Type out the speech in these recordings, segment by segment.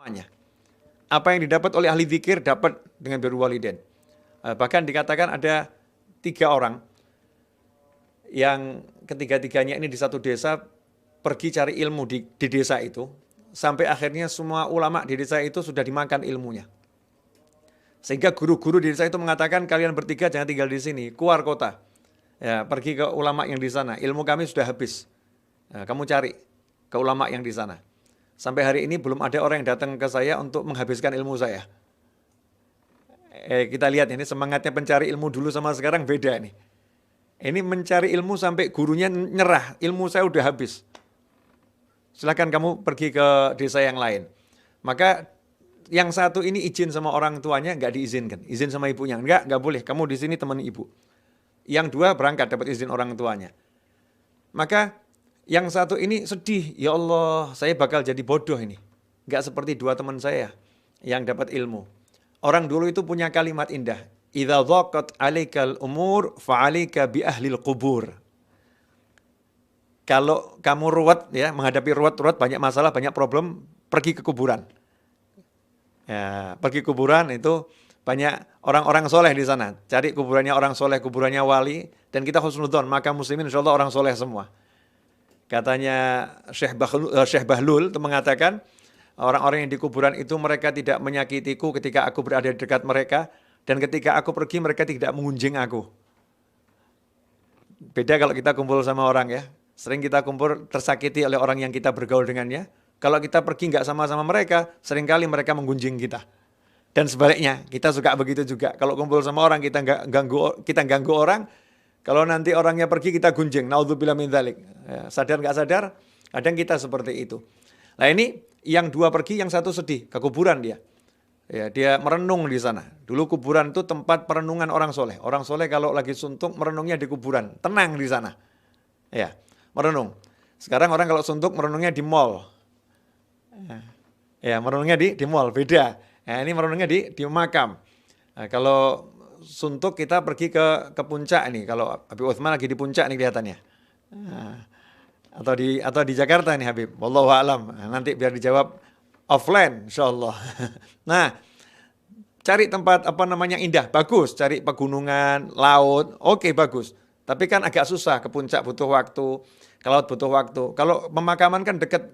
semuanya. Apa yang didapat oleh ahli zikir dapat dengan birrul walidain. Bahkan dikatakan ada 3 orang yang ketiga-tiganya ini di satu desa pergi cari ilmu di desa itu, sampai akhirnya semua ulama di desa itu sudah dimakan ilmunya. Sehingga guru-guru di desa itu mengatakan, kalian bertiga jangan tinggal di sini, keluar kota. Ya, pergi ke ulama yang di sana, ilmu kami sudah habis. Nah, kamu cari ke ulama yang di sana. Sampai hari ini belum ada orang yang datang ke saya untuk menghabiskan ilmu saya. Kita lihat ini semangatnya pencari ilmu dulu sama sekarang beda nih. Ini mencari ilmu sampai gurunya nyerah, ilmu saya udah habis. Silakan kamu pergi ke desa yang lain. Maka yang satu ini izin sama orang tuanya nggak diizinkan, izin sama ibunya nggak boleh. Kamu di sini teman ibu. Yang 2 berangkat dapat izin orang tuanya. Maka yang satu ini sedih, ya Allah, saya bakal jadi bodoh ini. Nggak seperti 2 teman saya yang dapat ilmu. Orang dulu itu punya kalimat indah. Idza dhaqat 'alaikal umur fa'alika bi ahlil qubur. Kalau kamu ruwet ya, menghadapi ruwet banyak masalah, banyak problem, pergi ke kuburan. Ya, pergi kuburan itu banyak orang-orang soleh di sana. Cari kuburannya orang soleh, kuburannya wali, dan kita husnudzon, maka muslimin insyaallah orang soleh semua. Katanya Syekh Bahlul itu mengatakan, orang-orang yang di kuburan itu mereka tidak menyakitiku ketika aku berada di dekat mereka, dan ketika aku pergi mereka tidak mengunjing aku. Beda kalau kita kumpul sama orang ya. Sering kita kumpul tersakiti oleh orang yang kita bergaul dengannya. Kalau kita pergi nggak sama-sama mereka, seringkali mereka menggunjing kita. Dan sebaliknya, kita suka begitu juga. Kalau kumpul sama orang, kita ganggu orang. Kalau nanti orangnya pergi, kita gunjing. Naudzubillah min dzalik. Ya, sadar nggak sadar, kadang kita seperti itu. Nah ini, yang 2 pergi, yang 1 sedih. Ke kuburan dia. Ya, dia merenung di sana. Dulu kuburan itu tempat perenungan orang soleh. Orang soleh kalau lagi suntuk, merenungnya di kuburan. Tenang di sana. Ya, merenung. Sekarang orang kalau suntuk, merenungnya di mall. Ya, merenungnya di mall, beda. Nah, ini merenungnya di makam. Nah, kalau suntuk kita pergi ke puncak nih. Kalau Habib Utsman lagi di puncak nih kelihatannya. Nah, atau di Jakarta nih Habib. Wallahu a'lam. Nah, nanti biar dijawab offline insyaallah. Nah, cari tempat indah, bagus. Cari pegunungan, laut, oke bagus. Tapi kan agak susah, ke puncak butuh waktu, ke laut butuh waktu. Kalau pemakaman kan dekat,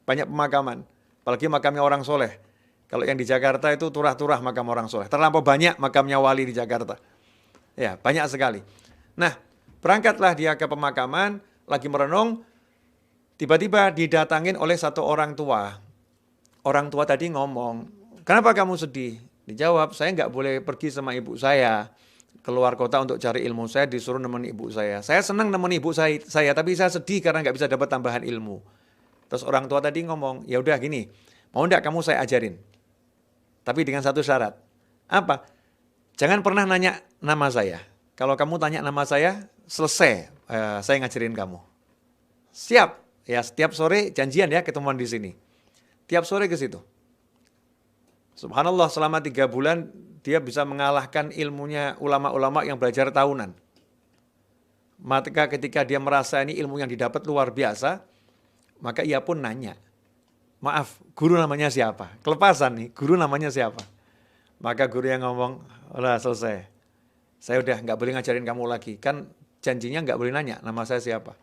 banyak pemakaman. Apalagi makamnya orang soleh. Kalau yang di Jakarta itu turah-turah makam orang soleh. Terlampau banyak makamnya wali di Jakarta. Ya, banyak sekali. Nah, berangkatlah dia ke pemakaman, lagi merenung, tiba-tiba didatangin oleh satu orang tua. Orang tua tadi ngomong, kenapa kamu sedih? Dijawab, saya nggak boleh pergi sama ibu saya. Keluar kota untuk cari ilmu, saya disuruh nemenin ibu saya. Saya senang nemenin ibu saya, tapi saya sedih karena nggak bisa dapat tambahan ilmu. Terus orang tua tadi ngomong, ya udah gini, mau enggak kamu saya ajarin? Tapi dengan satu syarat. Apa? Jangan pernah nanya nama saya. Kalau kamu tanya nama saya, selesai saya ngajarin kamu. Siap. Ya, setiap sore janjian ya ketemuan di sini. Tiap sore ke situ. Subhanallah, selama 3 bulan dia bisa mengalahkan ilmunya ulama-ulama yang belajar tahunan. Maka ketika dia merasa ini ilmu yang didapat luar biasa, maka ia pun nanya, maaf, guru namanya siapa? Kelepasan nih, guru namanya siapa? Maka guru yang ngomong, udah selesai. Saya udah nggak boleh ngajarin kamu lagi. Kan janjinya nggak boleh nanya, nama saya siapa?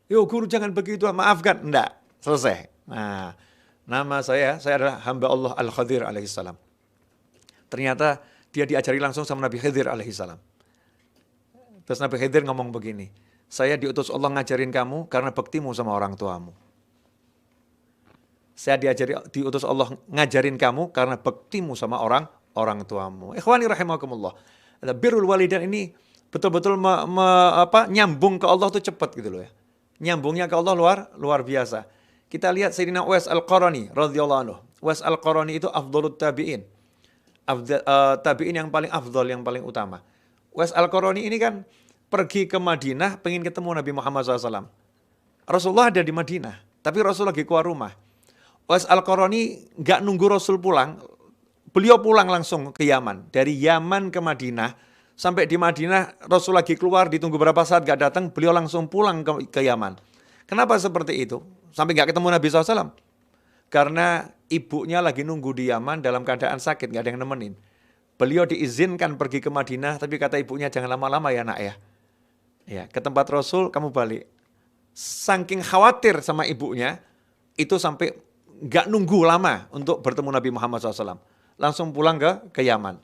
Yo guru jangan begitu, maafkan. Enggak, selesai. Nah, nama saya adalah hamba Allah Al-Khadir alaihissalam. Ternyata dia diajari langsung sama Nabi Khidir alaihissalam. Terus Nabi Khidir ngomong begini, saya diutus Allah ngajarin kamu karena baktimu sama orang tuamu. Saya diutus Allah ngajarin kamu karena baktimu sama orang tuamu. Ikhwani rahimakumullah. Birrul walidain ini betul-betul nyambung ke Allah tuh cepat gitu loh ya. Nyambungnya ke Allah luar biasa. Kita lihat Sayyidina Uwais Al-Qarani radhiyallahu anhu. Uwais Al-Qarani itu afdhalut tabi'in. Tabi'in yang paling afdhal, yang paling utama. Uwais Al-Qarani ini kan pergi ke Madinah pengen ketemu Nabi Muhammad SAW. Rasulullah ada di Madinah, tapi Rasul lagi keluar rumah. Uwais Al-Qarani nggak nunggu Rasul pulang, beliau pulang langsung ke Yaman. Dari Yaman ke Madinah, sampai di Madinah Rasul lagi keluar, ditunggu berapa saat nggak datang, beliau langsung pulang ke Yaman. Kenapa seperti itu? Sampai nggak ketemu Nabi SAW. karena ibunya lagi nunggu di Yaman dalam keadaan sakit, nggak ada yang nemenin. Beliau diizinkan pergi ke Madinah, tapi kata ibunya jangan lama-lama ya nak ya. Ya, ke tempat Rasul kamu balik. Saking khawatir sama ibunya, itu sampai nggak nunggu lama untuk bertemu Nabi Muhammad SAW. Langsung pulang ke Yaman.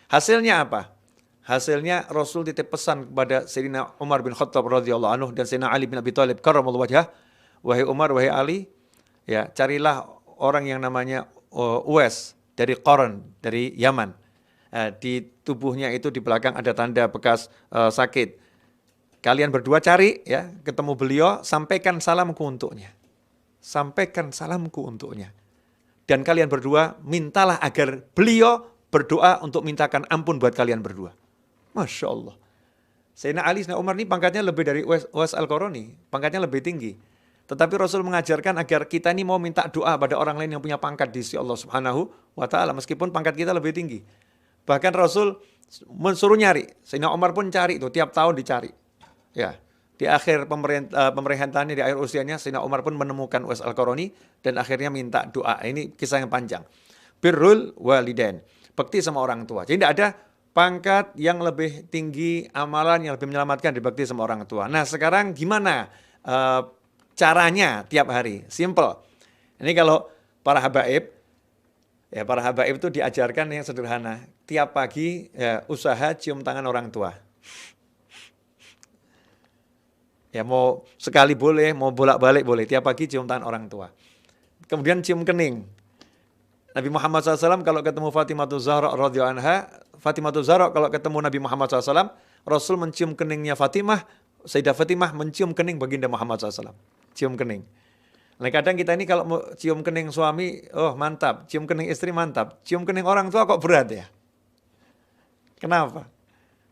Hasilnya apa? Hasilnya Rasul titip pesan kepada Sayyidina Umar bin Khattab radhiyallahu anhu dan Sayyidina Ali bin Abi Thalib karramallahu wajhah. Wahai Umar, wahai Ali, ya carilah orang yang namanya Uwais dari Qaran, dari Yaman. Di tubuhnya itu di belakang ada tanda bekas sakit. Kalian berdua cari ya, ketemu beliau, sampaikan salamku untuknya. Sampaikan salamku untuknya. Dan kalian berdua mintalah agar beliau berdoa untuk mintakan ampun buat kalian berdua. Masya Allah. Sayyidina Ali, Sayyidina Umar ini pangkatnya lebih dari Uwais Al-Qarani. Pangkatnya lebih tinggi. Tetapi Rasul mengajarkan agar kita ini mau minta doa pada orang lain yang punya pangkat di sisi Allah Subhanahu wa Ta'ala. Meskipun pangkat kita lebih tinggi. Bahkan Rasul mensuruh nyari. Sayyidina Umar pun cari itu, tiap tahun dicari. Ya, di akhir pemerintahannya, di akhir usianya, Sayyidina Umar pun menemukan Uwais Al-Qarani dan akhirnya minta doa. Ini kisah yang panjang. Birrul walidain. Bakti sama orang tua. Jadi tidak ada pangkat yang lebih tinggi, amalan yang lebih menyelamatkan dibakti sama orang tua. Nah sekarang gimana caranya tiap hari? Simple. Ini kalau para habaib, ya para habaib itu diajarkan yang sederhana. Tiap pagi ya, usaha cium tangan orang tua. Ya mau sekali boleh, mau bolak-balik boleh. Tiap pagi cium tangan orang tua. Kemudian cium kening. Nabi Muhammad SAW kalau ketemu Fatimatul Zahra radhiyallahu anha, Fatimatul Zahra kalau ketemu Nabi Muhammad SAW, Rasul mencium keningnya Fatimah, Sayyidah Fatimah mencium kening baginda Muhammad SAW. Cium kening. Nah kadang kita ini kalau mau cium kening suami, oh mantap. Cium kening istri mantap. Cium kening orang tua kok berat ya? Kenapa?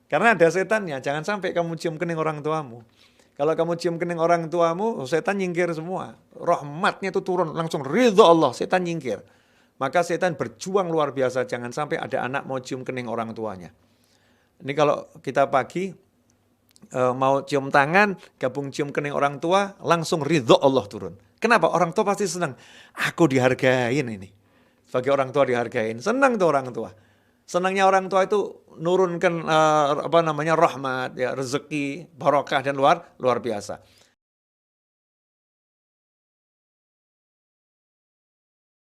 Karena ada setannya. Jangan sampai kamu cium kening orang tuamu. Kalau kamu cium kening orang tuamu, setan nyingkir semua. Rahmatnya itu turun, langsung ridho Allah, setan nyingkir. Maka setan berjuang luar biasa, jangan sampai ada anak mau cium kening orang tuanya. Ini kalau kita pagi mau cium tangan, gabung cium kening orang tua, langsung ridho Allah turun. Kenapa? Orang tua pasti senang. Aku dihargain ini. Sebagai orang tua dihargain. Senang tuh orang tua. Senangnya orang tua itu nurunkan rahmat, ya, rezeki, barokah dan luar biasa.